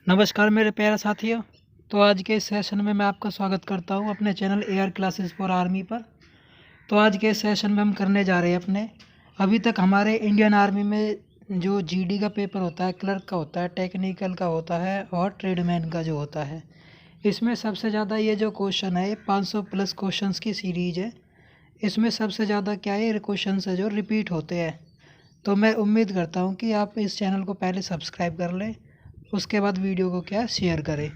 नमस्कार मेरे प्यारे साथियों। तो आज के इस सेशन में मैं आपका स्वागत करता हूं अपने channel AR classes for army पर। तो आज के इस सेशन में हम करने जा रहे हैं अपने अभी तक हमारे इंडियन आर्मी में जो जीडी का पेपर होता है, क्लर्क का होता है, टेक्निकल का होता है और ट्रेडमैन का जो होता है, इसमें सबसे ज़्यादा ये जो क्वेश्चन है 500 प्लस क्वेश्चंस की सीरीज है। इसमें सबसे ज़्यादा क्या है, क्वेश्चन है जो रिपीट होते हैं। तो मैं उम्मीद करता हूँ कि आप इस चैनल को पहले सब्सक्राइब कर लें, उसके बाद वीडियो को क्या शेयर करें।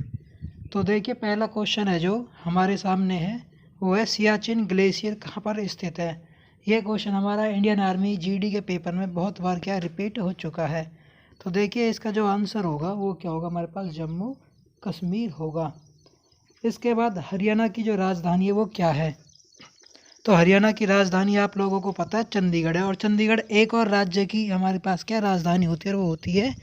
तो देखिए, पहला क्वेश्चन है जो हमारे सामने है वो है सियाचिन ग्लेशियर कहाँ पर स्थित है। ये क्वेश्चन हमारा इंडियन आर्मी जीडी के पेपर में बहुत बार क्या रिपीट हो चुका है। तो देखिए, इसका जो आंसर होगा वो क्या होगा, हमारे पास जम्मू कश्मीर होगा। इसके बाद हरियाणा की जो राजधानी है वो क्या है। तो हरियाणा की राजधानी आप लोगों को पता है चंडीगढ़ है, और चंडीगढ़ एक और राज्य की हमारे पास क्या राजधानी होती है, और वो होती है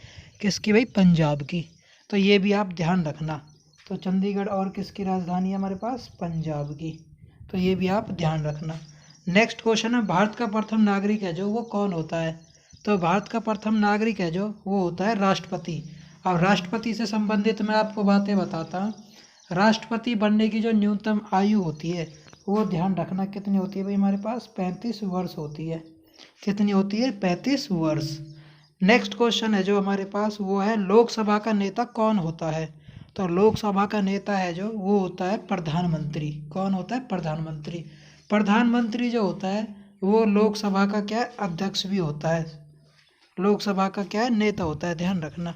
किसकी भाई, पंजाब की। तो ये भी आप ध्यान रखना। तो चंडीगढ़ और किसकी राजधानी है हमारे पास, पंजाब की। तो ये भी आप ध्यान रखना। नेक्स्ट क्वेश्चन है, भारत का प्रथम नागरिक है जो वो कौन होता है। तो भारत का प्रथम नागरिक है जो वो होता है राष्ट्रपति। अब राष्ट्रपति से संबंधित मैं आपको बातें बताता हूँ। राष्ट्रपति बनने की जो न्यूनतम आयु होती है वो ध्यान रखना कितनी होती है भाई, हमारे पास 35 वर्ष होती है। कितनी होती है, 35 वर्ष। नेक्स्ट क्वेश्चन है जो हमारे पास वो है, लोकसभा का नेता कौन होता है। तो लोकसभा का नेता है जो वो होता है प्रधानमंत्री। कौन होता है, प्रधानमंत्री। प्रधानमंत्री जो होता है वो लोकसभा का क्या है, अध्यक्ष भी होता है। लोकसभा का क्या है, नेता होता है, ध्यान रखना।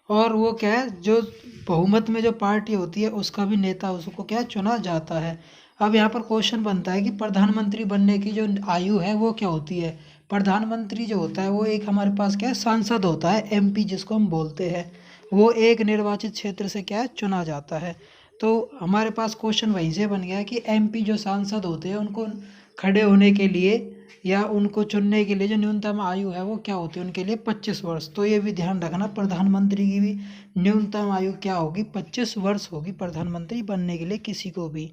और वो क्या है, जो बहुमत में जो पार्टी होती है उसका भी नेता उसको क्या चुना जाता है। अब यहाँ पर क्वेश्चन बनता है कि प्रधानमंत्री बनने की जो आयु है वो क्या होती है। प्रधानमंत्री जो होता है वो एक हमारे पास क्या है, सांसद होता है, एमपी जिसको हम बोलते हैं। वो एक निर्वाचित क्षेत्र से क्या है, चुना जाता है। तो हमारे पास क्वेश्चन वहीं से बन गया कि एमपी जो सांसद होते हैं उनको खड़े होने के लिए या उनको चुनने के लिए जो न्यूनतम आयु है वो क्या होती है, उनके लिए 25 वर्ष। तो ये भी ध्यान रखना, प्रधानमंत्री की भी न्यूनतम आयु क्या होगी, 25 वर्ष होगी प्रधानमंत्री बनने के लिए किसी को भी।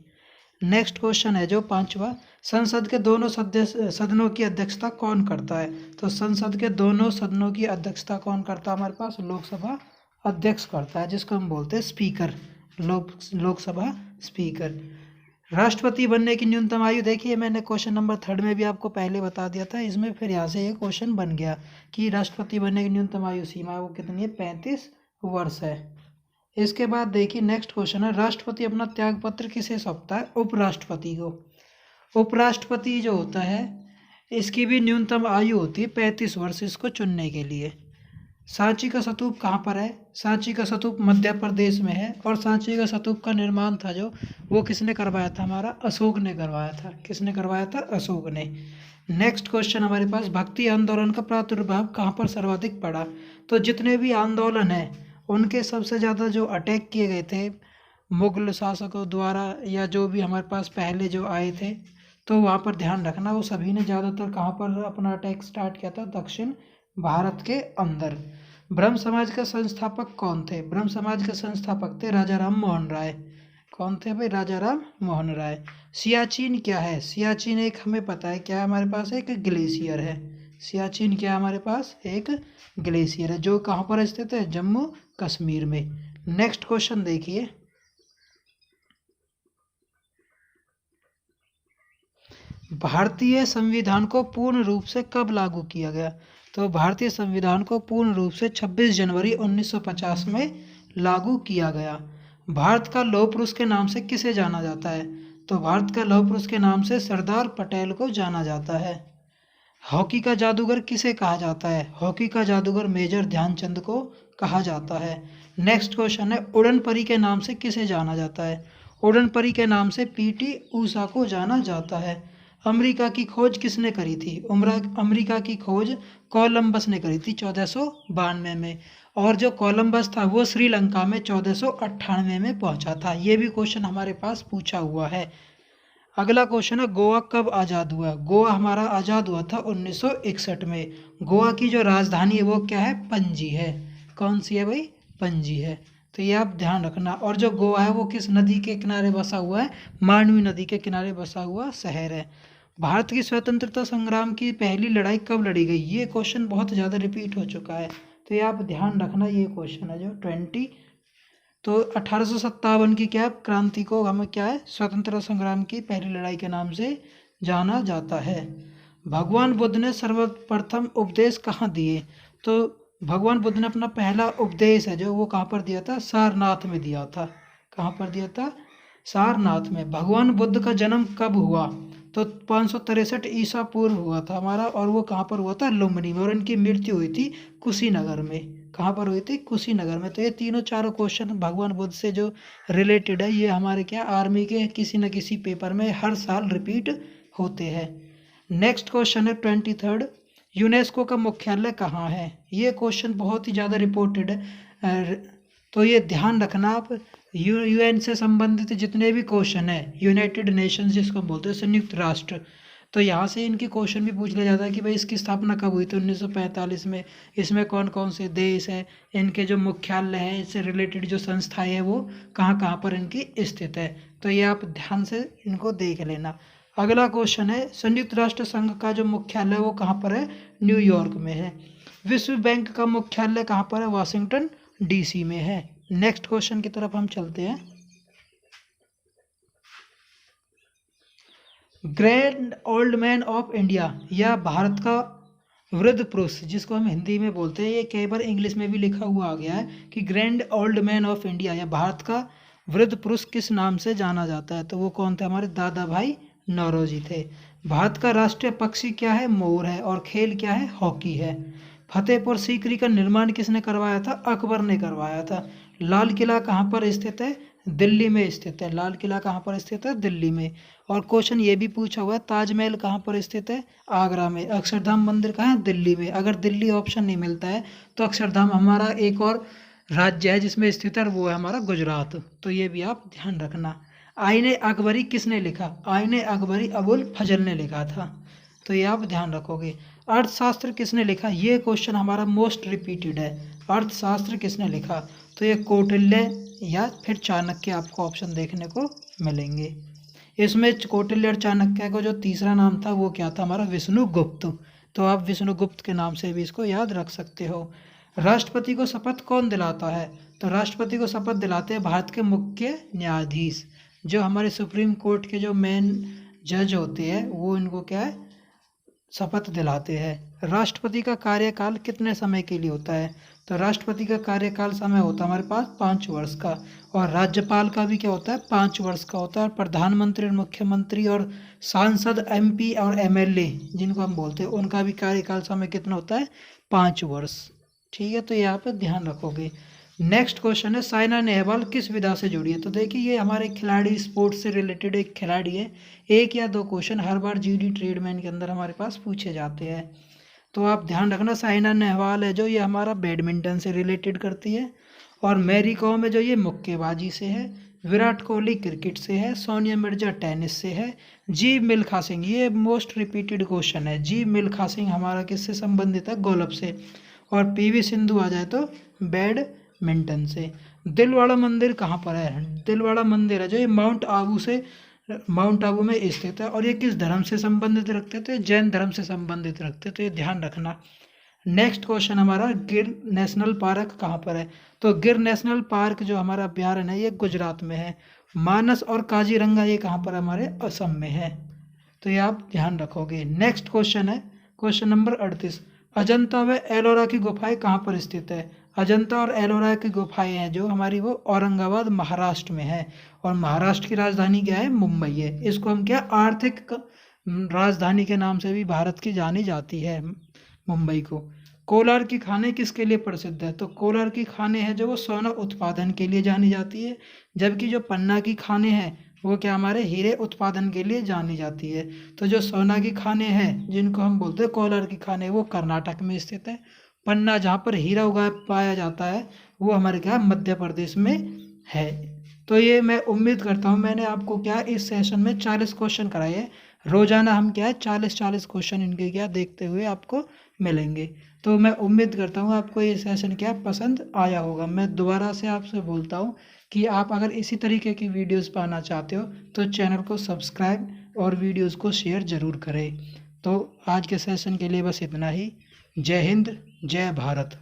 नेक्स्ट क्वेश्चन है जो पांचवा, संसद के दोनों सदनों की अध्यक्षता कौन करता है। तो संसद के दोनों सदनों की अध्यक्षता कौन करता है, हमारे पास लोकसभा अध्यक्ष करता है, जिसको हम बोलते हैं स्पीकर। लोकसभा स्पीकर। राष्ट्रपति बनने की न्यूनतम आयु देखिए, मैंने क्वेश्चन नंबर 3 में भी आपको पहले बता दिया था, इसमें फिर यहाँ से ये क्वेश्चन बन गया कि राष्ट्रपति बनने की न्यूनतम आयु सीमा वो कितनी है, 35 वर्ष है। इसके बाद देखिए नेक्स्ट क्वेश्चन है, राष्ट्रपति अपना त्यागपत्र किसे सौंपता है, उपराष्ट्रपति को। उपराष्ट्रपति जो होता है इसकी भी न्यूनतम आयु होती है 35 वर्ष इसको चुनने के लिए। सांची का स्तूप कहाँ पर है। सांची का स्तूप मध्य प्रदेश में है, और सांची का स्तूप का निर्माण था जो वो किसने करवाया था, हमारा अशोक ने करवाया था। किसने करवाया था, अशोक ने। नेक्स्ट क्वेश्चन हमारे पास, भक्ति आंदोलन का प्रादुर्भाव कहाँ पर सर्वाधिक पड़ा। तो जितने भी आंदोलन हैं उनके सबसे ज़्यादा जो अटैक किए गए थे मुगल शासकों द्वारा या जो भी हमारे पास पहले जो आए थे, तो वहाँ पर ध्यान रखना वो सभी ने ज़्यादातर कहाँ पर अपना अटैक स्टार्ट किया था, दक्षिण भारत के अंदर। ब्रह्म समाज के संस्थापक कौन थे। ब्रह्म समाज के संस्थापक थे राजा राम मोहन राय। कौन थे भाई, राजा राम मोहन राय। सियाचिन क्या है। सियाचिन एक हमें पता है क्या है, हमारे पास एक ग्लेशियर है। सियाचिन क्या है, हमारे पास एक ग्लेशियर है जो कहाँ पर स्थित है, जम्मू कश्मीर में। नेक्स्ट क्वेश्चन देखिए, भारतीय संविधान को पूर्ण रूप से कब लागू किया गया। तो भारतीय संविधान को पूर्ण रूप से 26 जनवरी 1950 में लागू किया गया। भारत का लौह पुरुष के नाम से किसे जाना जाता है। तो भारत का लौह पुरुष के नाम से सरदार पटेल को जाना जाता है। हॉकी का जादूगर किसे कहा जाता है। हॉकी का जादूगर मेजर ध्यानचंद को कहा जाता है। नेक्स्ट क्वेश्चन है, उड़न परी के नाम से किसे जाना जाता है। उड़न परी के नाम से पीटी ऊषा को जाना जाता है। अमेरिका की खोज किसने करी थी। अमेरिका की खोज कोलंबस ने करी थी 1492 में, और जो कोलंबस था वो श्रीलंका में 1498 में पहुंचा था। ये भी क्वेश्चन हमारे पास पूछा हुआ है। अगला क्वेश्चन है, गोवा कब आज़ाद हुआ। गोवा हमारा आज़ाद हुआ था 1961 में। गोवा की जो राजधानी है वो क्या है, पणजी है। कौन सी है भाई, पणजी है। तो ये आप ध्यान रखना। और जो गोवा है वो किस नदी के किनारे बसा हुआ है, मांडवी नदी के किनारे बसा हुआ शहर है। भारत की स्वतंत्रता संग्राम की पहली लड़ाई कब लड़ी गई। ये क्वेश्चन बहुत ज़्यादा रिपीट हो चुका है, तो ये आप ध्यान रखना, ये क्वेश्चन है जो 20। तो 1857 की क्या क्रांति को हमें क्या है, स्वतंत्रता संग्राम की पहली लड़ाई के नाम से जाना जाता है। भगवान बुद्ध ने सर्वप्रथम उपदेश कहाँ दिए? तो भगवान बुद्ध ने अपना पहला उपदेश है जो वो कहाँ पर दिया था, सारनाथ में दिया था। कहाँ पर दिया था, सारनाथ में। भगवान बुद्ध का जन्म कब हुआ? तो 563 ईसा पूर्व हुआ था हमारा, और वो कहाँ पर हुआ था, लुम्बिनी में। और इनकी मृत्यु हुई थी कुशीनगर में। कहाँ पर हुई थी, कुशीनगर में। तो ये तीनों चारों क्वेश्चन भगवान बुद्ध से जो रिलेटेड है, ये हमारे क्या आर्मी के किसी न किसी पेपर में हर साल रिपीट होते हैं। नेक्स्ट क्वेश्चन है 23rd, यूनेस्को का मुख्यालय कहाँ है? ये क्वेश्चन बहुत ही ज़्यादा रिपोर्टेड है, तो ये ध्यान रखना आप। यूएन से संबंधित जितने भी क्वेश्चन है, यूनाइटेड नेशंस जिसको बोलते हैं, संयुक्त राष्ट्र, तो यहाँ से इनके क्वेश्चन भी पूछ लिया जाता है कि भाई इसकी स्थापना कब हुई थी, 1945 में। इसमें कौन कौन से देश हैं, इनके जो मुख्यालय हैं, इससे रिलेटेड जो संस्थाएं हैं वो कहाँ कहाँ पर इनकी स्थित है। तो ये आप ध्यान से इनको देख लेना। अगला क्वेश्चन है, संयुक्त राष्ट्र संघ का जो मुख्यालय है वो कहाँ पर है, न्यूयॉर्क में है। विश्व बैंक का मुख्यालय कहाँ पर है, वाशिंगटन डीसी में है। नेक्स्ट क्वेश्चन की तरफ हम चलते हैं। Grand old man of India, या भारत का वृद्ध पुरुष जिसको हम हिंदी में बोलते हैं, ये कई बार इंग्लिश में भी लिखा हुआ आ गया है कि grand old man of India, या भारत का वृद्ध पुरुष किस नाम से जाना जाता है? तो वो कौन थे, हमारे दादा भाई नौरोजी थे। भारत का राष्ट्रीय पक्षी क्या है, मोर है। और खेल क्या है, हॉकी है। फतेहपुर सीकरी का निर्माण किसने करवाया था, अकबर ने करवाया था। लाल किला कहाँ पर स्थित है, दिल्ली में स्थित है। लाल किला कहाँ पर स्थित है, दिल्ली में। और क्वेश्चन ये भी पूछा हुआ है, ताजमहल कहाँ पर स्थित है, आगरा में। अक्षरधाम मंदिर कहाँ है, दिल्ली में। अगर दिल्ली ऑप्शन नहीं मिलता है तो अक्षरधाम हमारा एक और राज्य है जिसमें स्थित है, वो है हमारा गुजरात। तो ये भी आप ध्यान रखना। आईने अकबरी किसने लिखा, आईने अकबरी अबुल फजल ने लिखा था। तो ये आप ध्यान रखोगे। अर्थशास्त्र किसने लिखा, ये क्वेश्चन हमारा मोस्ट रिपीटेड है। अर्थशास्त्र किसने लिखा? तो ये कौटिल्य या फिर चाणक्य आपको ऑप्शन देखने को मिलेंगे। इसमें कौटिल्य और चाणक्य का जो तीसरा नाम था वो क्या था, हमारा विष्णुगुप्त। तो आप विष्णुगुप्त के नाम से भी इसको याद रख सकते हो। राष्ट्रपति को शपथ कौन दिलाता है? तो राष्ट्रपति को शपथ दिलाते हैं भारत के मुख्य न्यायाधीश, जो हमारे सुप्रीम कोर्ट के जो मेन जज होते हैं, वो इनको क्या है, शपथ दिलाते हैं। राष्ट्रपति का कार्यकाल कितने समय के लिए होता है? तो राष्ट्रपति का कार्यकाल समय होता है हमारे पास 5 वर्ष का। और राज्यपाल का भी क्या होता है, 5 वर्ष का होता है। और प्रधानमंत्री और मुख्यमंत्री और सांसद, एमपी और एमएलए जिनको हम बोलते हैं, उनका भी कार्यकाल समय कितना होता है, 5 वर्ष। ठीक है, तो यहाँ पर ध्यान रखोगे। नेक्स्ट क्वेश्चन है, साइना नेहवाल किस विधा से जुड़ी है? तो देखिए ये हमारे खिलाड़ी, स्पोर्ट्स से रिलेटेड एक खिलाड़ी है। एक या दो क्वेश्चन हर बार जीडी ट्रेडमैन के अंदर हमारे पास पूछे जाते हैं। तो आप ध्यान रखना, साइना नेहवाल है जो ये हमारा बैडमिंटन से रिलेटेड करती है। और मैरी कॉम है जो ये मुक्केबाजी से है। विराट कोहली क्रिकेट से है। सोनिया मिर्जा टेनिस से है। जी मिल्खा सिंह, ये मोस्ट रिपीटेड क्वेश्चन है। जी मिल्खा सिंह हमारा किससे संबंधित है, गोल्फ से। और पीवी सिंधु आ जाए तो बैडमिंटन से। दिलवाड़ा मंदिर कहाँ पर है? दिलवाड़ा मंदिर है जो ये माउंट आबू में स्थित है। और ये किस धर्म से संबंधित रखते हैं? तो ये जैन धर्म से संबंधित रखते हैं। तो ये ध्यान रखना। नेक्स्ट क्वेश्चन हमारा, गिर नेशनल पार्क कहाँ पर है? तो गिर नेशनल पार्क जो हमारा अभ्यारण्य है ये गुजरात में है। मानस और काजीरंगा ये कहाँ पर हमारे असम में है। तो ये आप ध्यान रखोगे। नेक्स्ट क्वेश्चन है क्वेश्चन नंबर 38, अजंता व एलोरा की गुफाएं कहाँ पर स्थित है? अजंता और एलोरा की गुफाएं हैं जो हमारी वो औरंगाबाद महाराष्ट्र में है। और महाराष्ट्र की राजधानी क्या है? मुंबई है। इसको हम क्या आर्थिक राजधानी के नाम से भी भारत की जानी जाती है, मुंबई को। कोलार की खाने किसके लिए प्रसिद्ध है? तो कोलार की खाने हैं जो वो सोना उत्पादन के लिए जानी जाती है। जबकि जो पन्ना की खाने हैं वो क्या हमारे हीरे उत्पादन के लिए जानी जाती है। तो जो सोना की खाने हैं जिनको हम बोलते हैं कोलार की खाने, वो कर्नाटक में स्थित है। पन्ना जहाँ पर हीरा उगा पाया जाता है वो हमारे क्या मध्य प्रदेश में है। तो ये मैं उम्मीद करता हूँ मैंने आपको क्या इस सेशन में 40 क्वेश्चन कराए हैं। रोजाना हम क्या है 40 क्वेश्चन इनके क्या देखते हुए आपको मिलेंगे। तो मैं उम्मीद करता हूँ आपको ये सेशन क्या पसंद आया होगा। मैं दोबारा से आपसे बोलता हूँ कि आप अगर इसी तरीके की वीडियोस पाना चाहते हो तो चैनल को सब्सक्राइब और वीडियोस को शेयर ज़रूर करें। तो आज के सेशन के लिए बस इतना ही। जय हिंद, जय भारत।